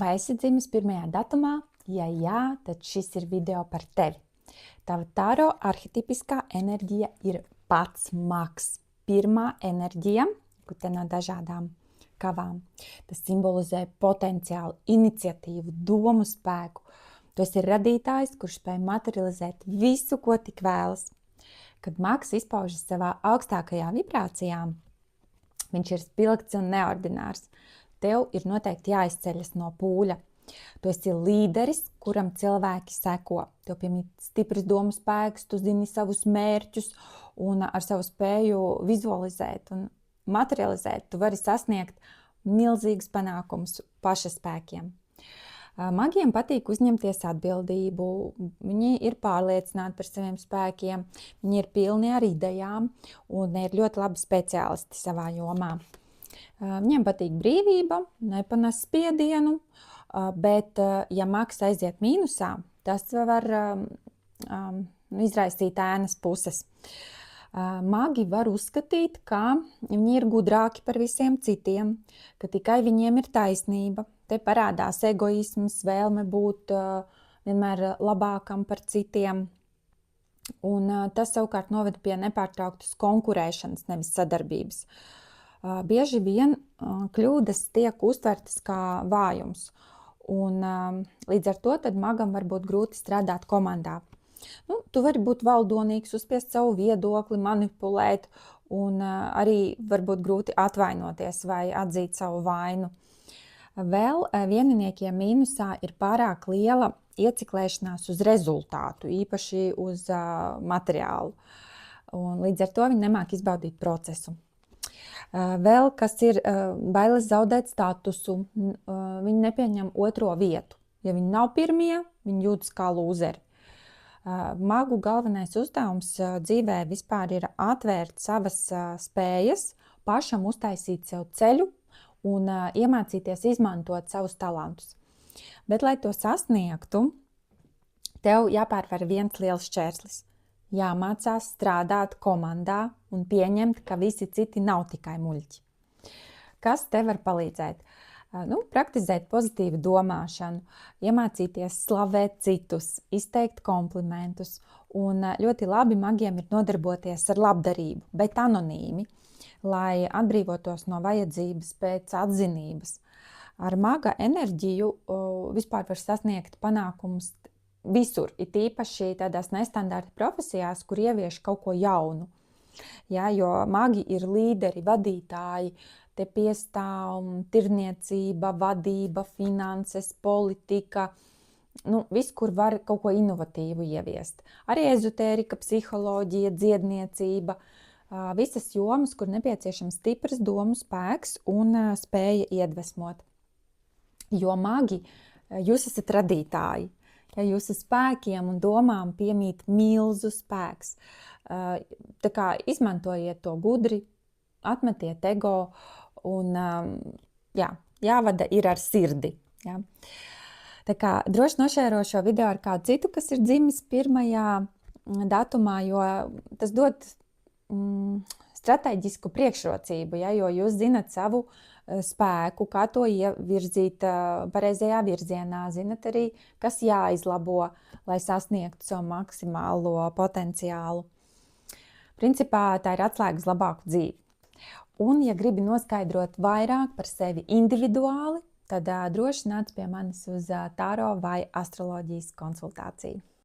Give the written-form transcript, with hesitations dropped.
Vai esi dzimis pirmajā datumā? Ja jā, tad šis ir video par tevi. Tava tāro arhetipiskā enerģija ir pats maks. Pirmā enerģija, kur te no dažādām kavām. Tas simbolizē potenciālu, iniciatīvu, domu spēku. Tas ir radītājs, kurš spēj materializēt visu, ko tik vēlas. Kad maks izpaužas savā augstākajā vibrācijā, viņš ir spilgts un neordinārs. Tev ir noteikti jāizceļas no pūļa. Tu esi līderis, kuram cilvēki seko. Tev piemīt stiprs domu spēks, tu zini savus mērķus un ar savu spēju vizualizēt un materializēt. Tu vari sasniegt milzīgus panākumus pašaspēkiem. Magiem patīk uzņemties atbildību, viņi ir pārliecināti par saviem spēkiem, viņi ir pilni ar idejām un ir ļoti labi speciālisti savā jomā. Viņiem patīk brīvība, nepanes spiedienu, bet ja maks aiziet mīnusā, tas var izraisīt ēnas puses. Magi var uzskatīt, ka viņi ir gudrāki par visiem citiem, ka tikai viņiem ir taisnība. Te parādās egoisms, vēlme būt vienmēr labākam par citiem. Un tas savukārt noved pie nepārtrauktas konkurēšanas, nevis sadarbības. Bieži vien kļūdas tiek uztvertas kā vājums. Un līdz ar to tad magam var būt grūti strādāt komandā. Tu vari būt valdonīgs, uzspiest savu viedokli, manipulēt un arī varbūt grūti atvainoties vai atzīt savu vainu. Vēl vieniniekiem mīnusā ir pārāk liela ieciklēšanās uz rezultātu, īpaši uz materiālu. Un līdz ar to viņi nemāk izbaudīt procesu. Vēl kas ir bailes zaudēt statusu, viņi nepieņem otro vietu. Ja viņi nav pirmie, viņi jūtas kā lūzeri. Magu galvenais uzdevums dzīvē vispār ir atvērt savas spējas, pašam uztaisīt sev ceļu un iemācīties izmantot savus talantus. Bet, lai to sasniegtu, tev jāpārvar viens liels šķērslis. Jāmācās strādāt komandā un pieņemt, ka visi citi nav tikai muļķi. Kas tev var palīdzēt? Praktizēt pozitīvu domāšanu, iemācīties slavēt citus, izteikt komplimentus. Un ļoti labi magiem ir nodarboties ar labdarību, bet anonīmi, lai atbrīvotos no vajadzības pēc atzinības. Ar maga enerģiju vispār var sasniegt panākumus visur, it īpaši tādās nestandarta profesijās, kur ievieš kaut ko jaunu. Ja, jo magi ir līderi, vadītāji, te piestāv tirniecība, vadība, finanses, politika, viss, kur var kaut ko inovatīvu ieviest. Arī ezotērika, psiholoģija, dziedniecība, visas jomas, kur nepieciešams stiprs domu spēks un spēja iedvesmot. Jo magi, jūs esat radītāji. Ja jūsu spēkiem un domām piemīt milzu spēks. Tā kā izmantojiet to gudri, atmetiet ego un jāvada ir ar sirdi. Ja. Tā kā droši nošēro šo video ar kādu citu, kas ir dzimis pirmajā datumā, jo tas dod strateģisku priekšrocību, ja, jo jūs zinat savu spēku, kā to ievirzīt pareizajā virzienā, zinat arī, kas jāizlabo, lai sasniegtu savu maksimālo potenciālu. Principā tā ir atslēga uz labāku dzīvi. Un, ja gribi noskaidrot vairāk par sevi individuāli, tad droši nāc pie manis uz tāro vai astroloģijas konsultāciju.